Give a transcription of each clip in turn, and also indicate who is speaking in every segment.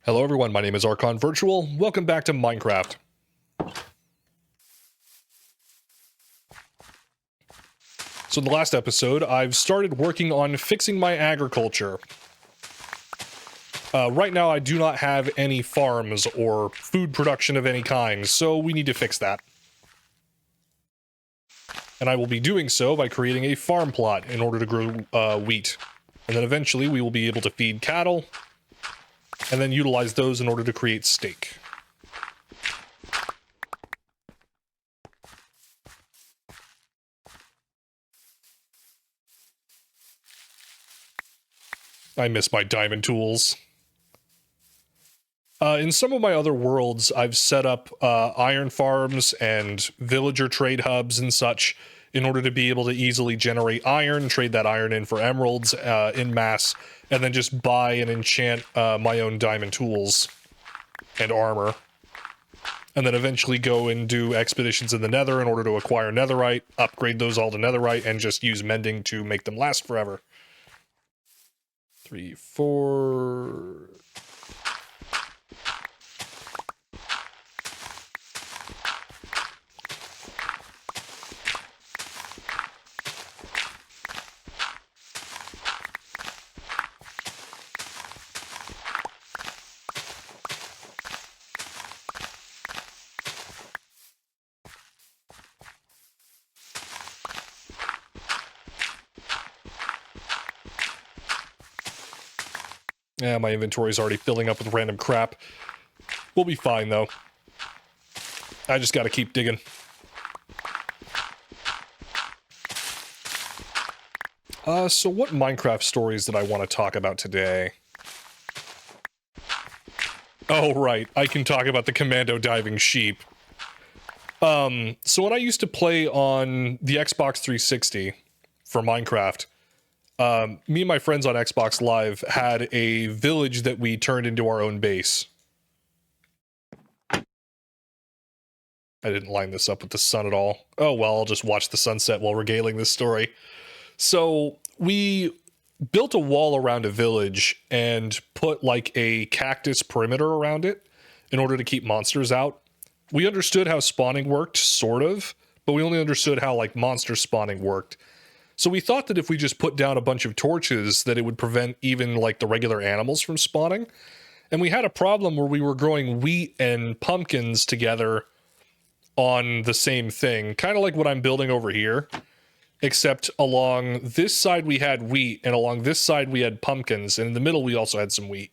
Speaker 1: Hello everyone, my name is Archon Virtual. Welcome back to Minecraft. So in the last episode, I've started working on fixing my agriculture. Right now I do not have any farms or food production of any kind, so we need to fix that. And I will be doing so by creating a farm plot in order to grow wheat. And then eventually we will be able to feed cattle, and then utilize those in order to create steak. I miss my diamond tools. In some of my other worlds, I've set up iron farms and villager trade hubs and such in order to be able to easily generate iron, trade that iron in for emeralds in mass, and then just buy and enchant my own diamond tools and armor. And then eventually go and do expeditions in the nether in order to acquire netherite, upgrade those all to netherite, and just use mending to make them last forever. 3, 4... Yeah, my inventory's already filling up with random crap. We'll be fine, though. I just gotta keep digging. So what Minecraft stories did I want to talk about today? Oh, right. I can talk about the commando diving sheep. So when I used to play on the Xbox 360 for Minecraft, me and my friends on Xbox Live had a village that we turned into our own base. I didn't line this up with the sun at all. Oh well, I'll just watch the sunset while regaling this story. So we built a wall around a village and put like a cactus perimeter around it in order to keep monsters out. We understood how spawning worked, sort of, but we only understood how like monster spawning worked. So we thought that if we just put down a bunch of torches that it would prevent even like the regular animals from spawning. And we had a problem where we were growing wheat and pumpkins together on the same thing, kind of like what I'm building over here, except along this side we had wheat and along this side we had pumpkins, and in the middle we also had some wheat.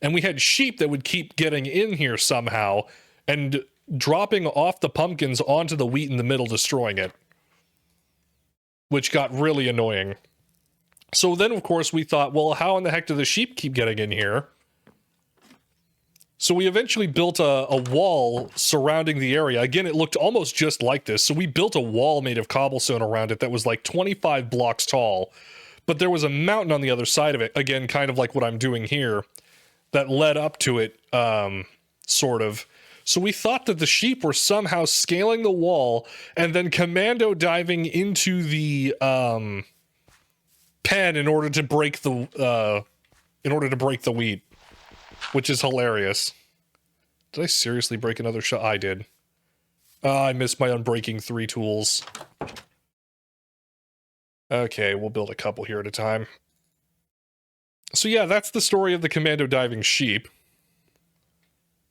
Speaker 1: And we had sheep that would keep getting in here somehow and dropping off the pumpkins onto the wheat in the middle, destroying it, which got really annoying. So then, of course, we thought, well, how in the heck do the sheep keep getting in here? So we eventually built a wall surrounding the area. Again, it looked almost just like this. So we built a wall made of cobblestone around it that was like 25 blocks tall. But there was a mountain on the other side of it, again, kind of like what I'm doing here, that led up to it, sort of. So we thought that the sheep were somehow scaling the wall and then commando diving into the pen in order to break the wheat, which is hilarious. Did I seriously break another shot? I did. I missed my unbreaking 3 tools. Okay, we'll build a couple here at a time. So yeah, that's the story of the commando diving sheep.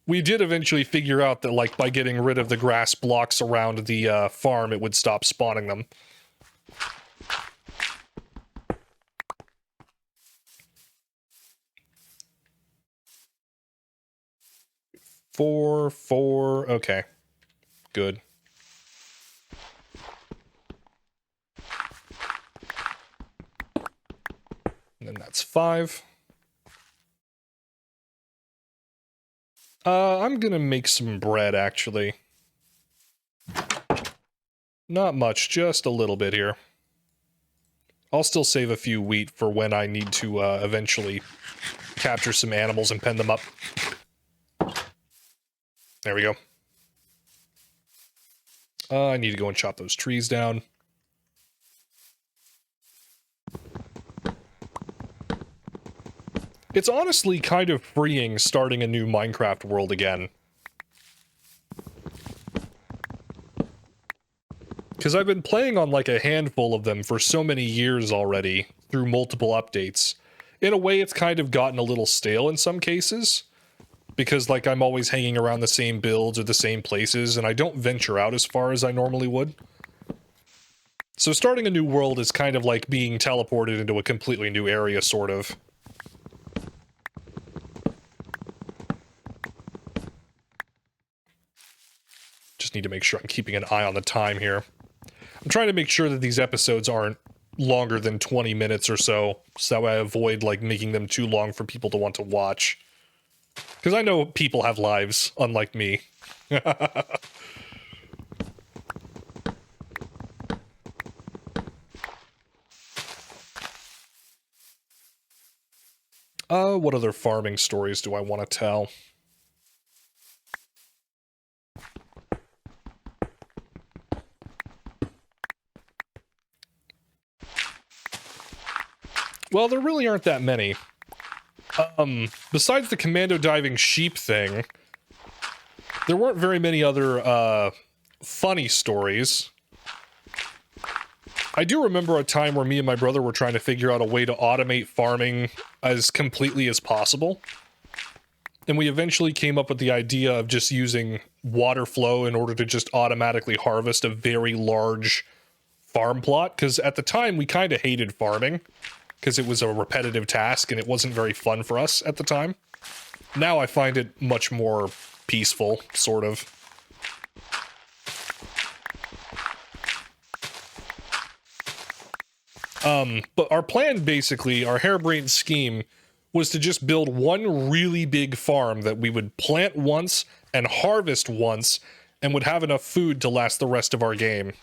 Speaker 1: We did eventually figure out that, like, by getting rid of the grass blocks around the farm, it would stop spawning them. Four, okay. Good. And then that's 5. I'm gonna make some bread, actually. Not much, just a little bit here. I'll still save a few wheat for when I need to eventually capture some animals and pen them up. There we go. I need to go and chop those trees down. It's honestly kind of freeing starting a new Minecraft world again. Because I've been playing on like a handful of them for so many years already, through multiple updates. In a way, it's kind of gotten a little stale in some cases. Because like I'm always hanging around the same builds or the same places, and I don't venture out as far as I normally would. So starting a new world is kind of like being teleported into a completely new area, sort of. Just need to make sure I'm keeping an eye on the time here. I'm trying to make sure that these episodes aren't longer than 20 minutes or so that way I avoid, like, making them too long for people to want to watch. Because I know people have lives, unlike me. What other farming stories do I want to tell? Well, there really aren't that many. Besides the commando diving sheep thing, there weren't very many other, funny stories. I do remember a time where me and my brother were trying to figure out a way to automate farming as completely as possible. And we eventually came up with the idea of just using water flow in order to just automatically harvest a very large farm plot. Because at the time, we kind of hated farming, because it was a repetitive task and it wasn't very fun for us at the time. Now I find it much more peaceful, sort of. But our plan, basically, our harebrained scheme, was to just build one really big farm that we would plant once and harvest once, and would have enough food to last the rest of our game.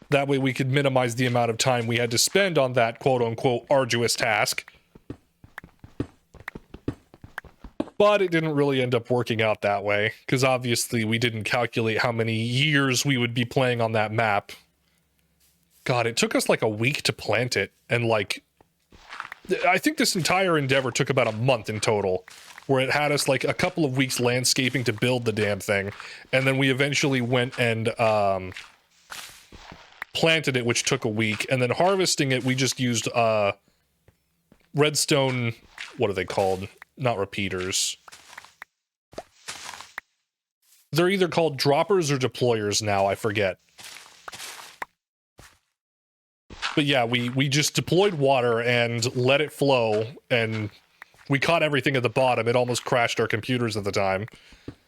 Speaker 1: That way we could minimize the amount of time we had to spend on that quote-unquote arduous task. But it didn't really end up working out that way, because obviously we didn't calculate how many years we would be playing on that map. God, it took us like a week to plant it, and like, I think this entire endeavor took about a month in total, where it had us like a couple of weeks landscaping to build the damn thing, and then we eventually went and planted it, which took a week, and then harvesting it, we just used redstone, what are they called? Not repeaters. They're either called droppers or deployers now, I forget. But yeah, we just deployed water and let it flow, and we caught everything at the bottom. It almost crashed our computers at the time,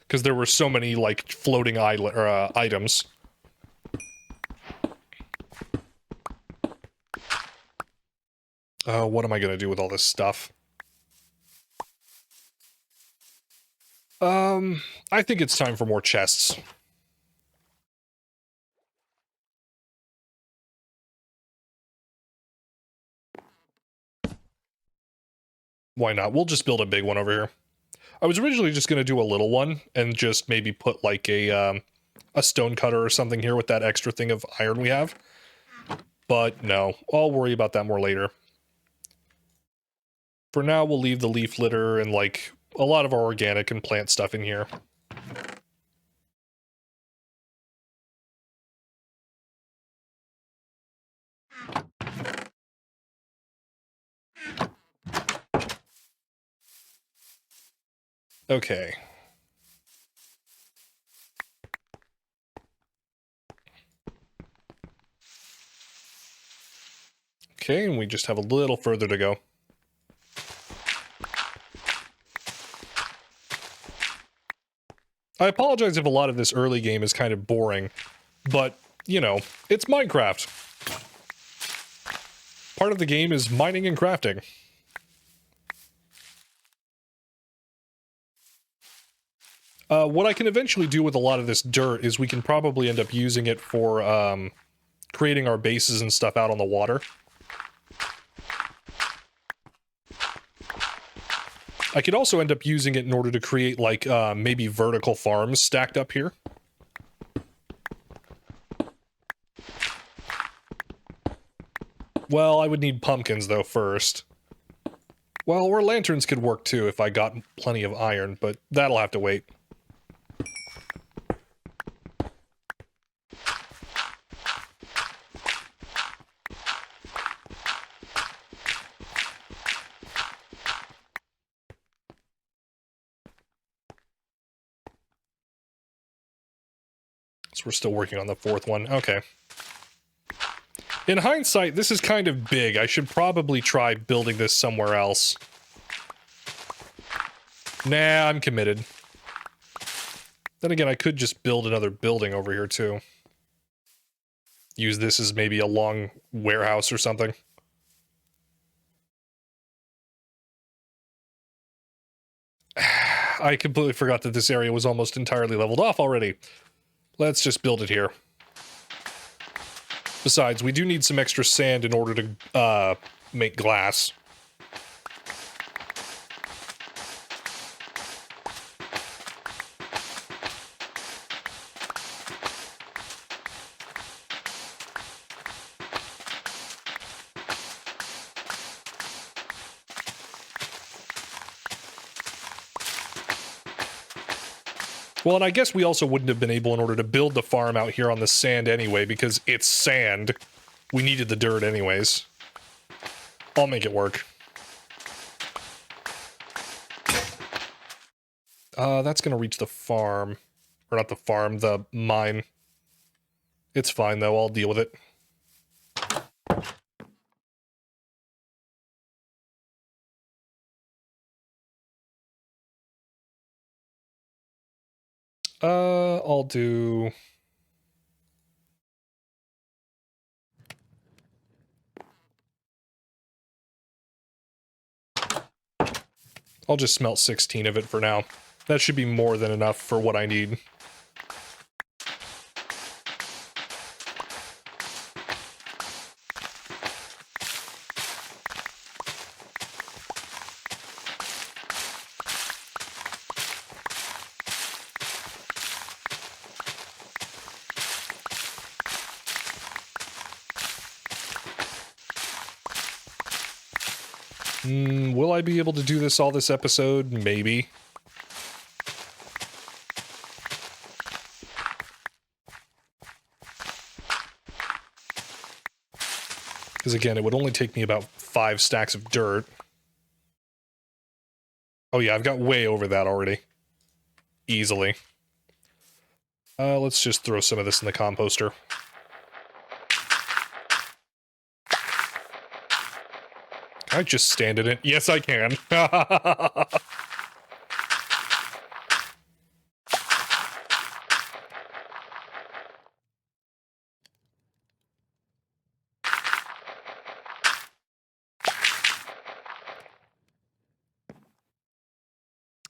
Speaker 1: because there were so many, like, floating items. What am I gonna do with all this stuff? I think it's time for more chests. Why not? We'll just build a big one over here. I was originally just gonna do a little one, and just maybe put, like, a stone cutter or something here with that extra thing of iron we have. But no, I'll worry about that more later. For now, we'll leave the leaf litter and, like, a lot of our organic and plant stuff in here. Okay. Okay, and we just have a little further to go. I apologize if a lot of this early game is kind of boring, but, you know, it's Minecraft. Part of the game is mining and crafting. What I can eventually do with a lot of this dirt is we can probably end up using it for, creating our bases and stuff out on the water. I could also end up using it in order to create, like, maybe vertical farms stacked up here. Well, I would need pumpkins, though, first. Well, or lanterns could work too if I got plenty of iron, but that'll have to wait. So we're still working on the fourth one. Okay. In hindsight, this is kind of big. I should probably try building this somewhere else. Nah, I'm committed. Then again, I could just build another building over here, too. Use this as maybe a long warehouse or something. I completely forgot that this area was almost entirely leveled off already. Let's just build it here. Besides, we do need some extra sand in order to make glass. Well, and I guess we also wouldn't have been able in order to build the farm out here on the sand anyway, because it's sand. We needed the dirt anyways. I'll make it work. That's gonna reach the farm. Or not the farm, the mine. It's fine, though. I'll deal with it. I'll do... I'll just smelt 16 of it for now. That should be more than enough for what I need. Will I be able to do this all this episode? Maybe. Because again, it would only take me about 5 stacks of dirt. Oh yeah, I've got way over that already. Easily. Let's just throw some of this in the composter. Can I just stand in it? Yes, I can.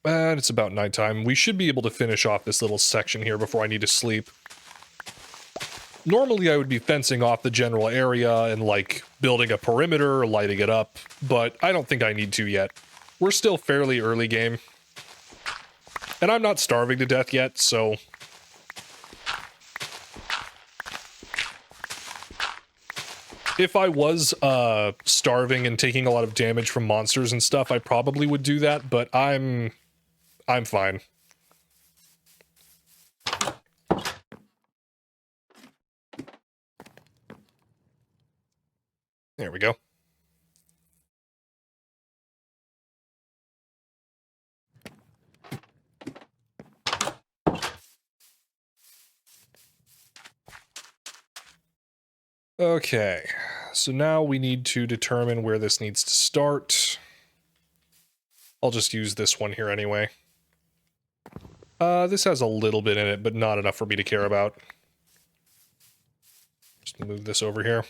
Speaker 1: And it's about nighttime. We should be able to finish off this little section here before I need to sleep. Normally I would be fencing off the general area and, like, building a perimeter, lighting it up, but I don't think I need to yet. We're still fairly early game. And I'm not starving to death yet, so... If I was, starving and taking a lot of damage from monsters and stuff, I probably would do that, but I'm fine. There we go. Okay, so now we need to determine where this needs to start. I'll just use this one here anyway. This has a little bit in it, but not enough for me to care about. Just move this over here.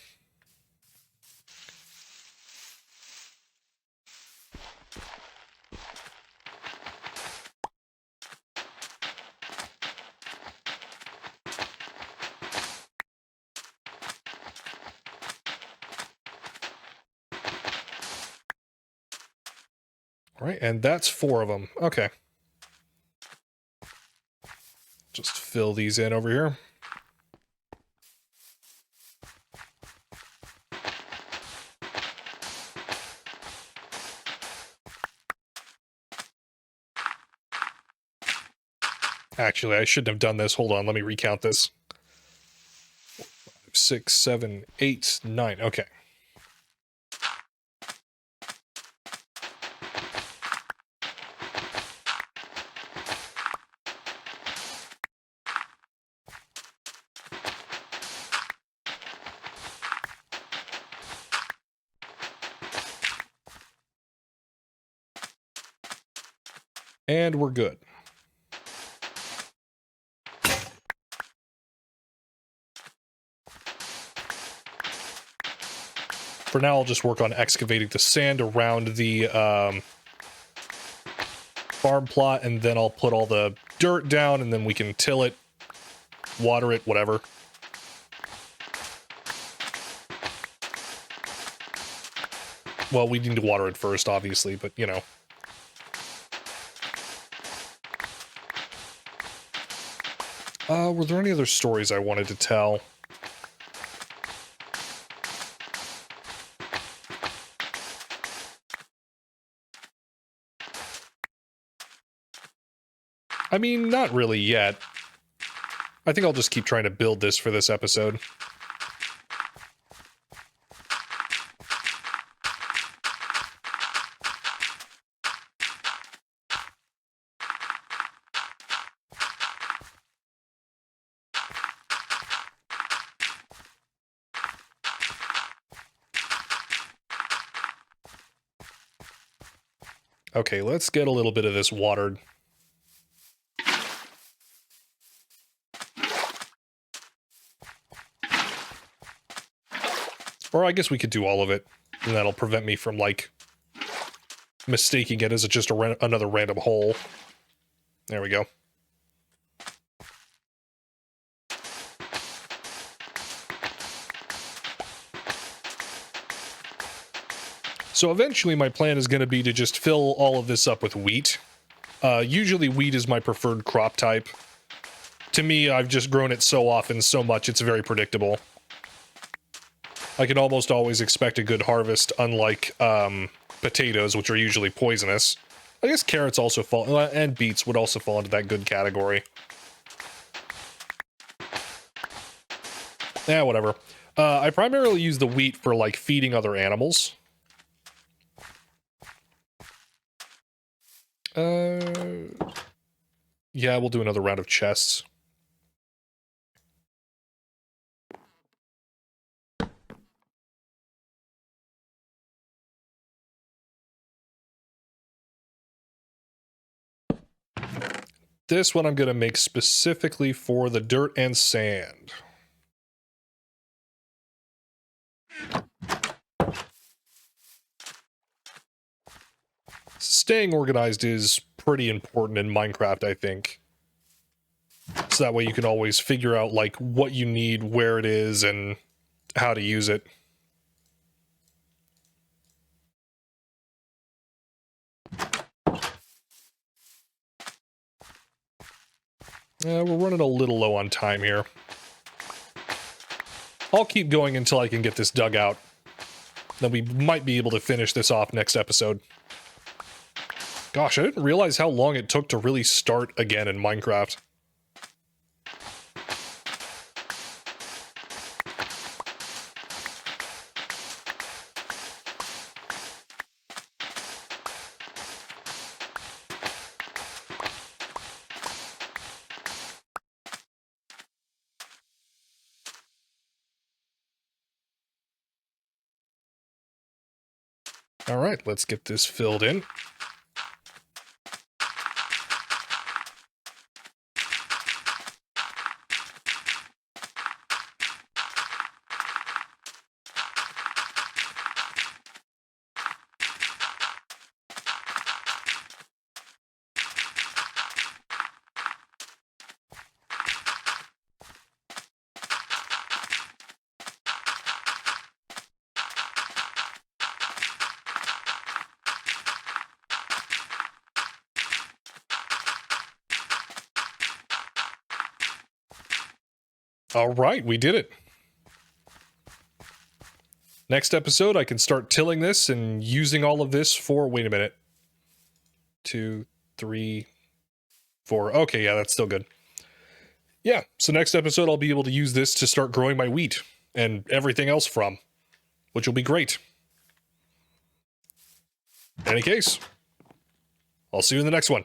Speaker 1: All right, and that's 4 of them. Okay. Just fill these in over here. Actually, I shouldn't have done this. Hold on, let me recount this. 6, 7, 8, 9. Okay. And we're good. For now, I'll just work on excavating the sand around the farm plot, and then I'll put all the dirt down, and then we can till it, water it, whatever. Well, we need to water it first, obviously, but, you know. Were there any other stories I wanted to tell? I mean, not really yet. I think I'll just keep trying to build this for this episode. Okay, let's get a little bit of this watered. Or I guess we could do all of it, and that'll prevent me from, like, mistaking it as just another random hole. There we go. So eventually my plan is going to be to just fill all of this up with wheat. Usually wheat is my preferred crop type. To me, I've just grown it so often, so much, it's very predictable. I can almost always expect a good harvest, unlike potatoes, which are usually poisonous. I guess carrots also fall, and beets would also fall into that good category. Yeah, whatever. I primarily use the wheat for, like, feeding other animals. Yeah, we'll do another round of chests. This one I'm going to make specifically for the dirt and sand. Staying organized is pretty important in Minecraft, I think. So that way you can always figure out, like, what you need, where it is, and how to use it. We're running a little low on time here. I'll keep going until I can get this dug out. Then we might be able to finish this off next episode. Gosh, I didn't realize how long it took to really start again in Minecraft. All right, let's get this filled in. All right, we did it. Next episode, I can start tilling this and using all of this for, wait a minute, 2, 3, 4. Okay, yeah, that's still good. Yeah, so next episode I'll be able to use this to start growing my wheat and everything else from, which will be great. In any case, I'll see you in the next one.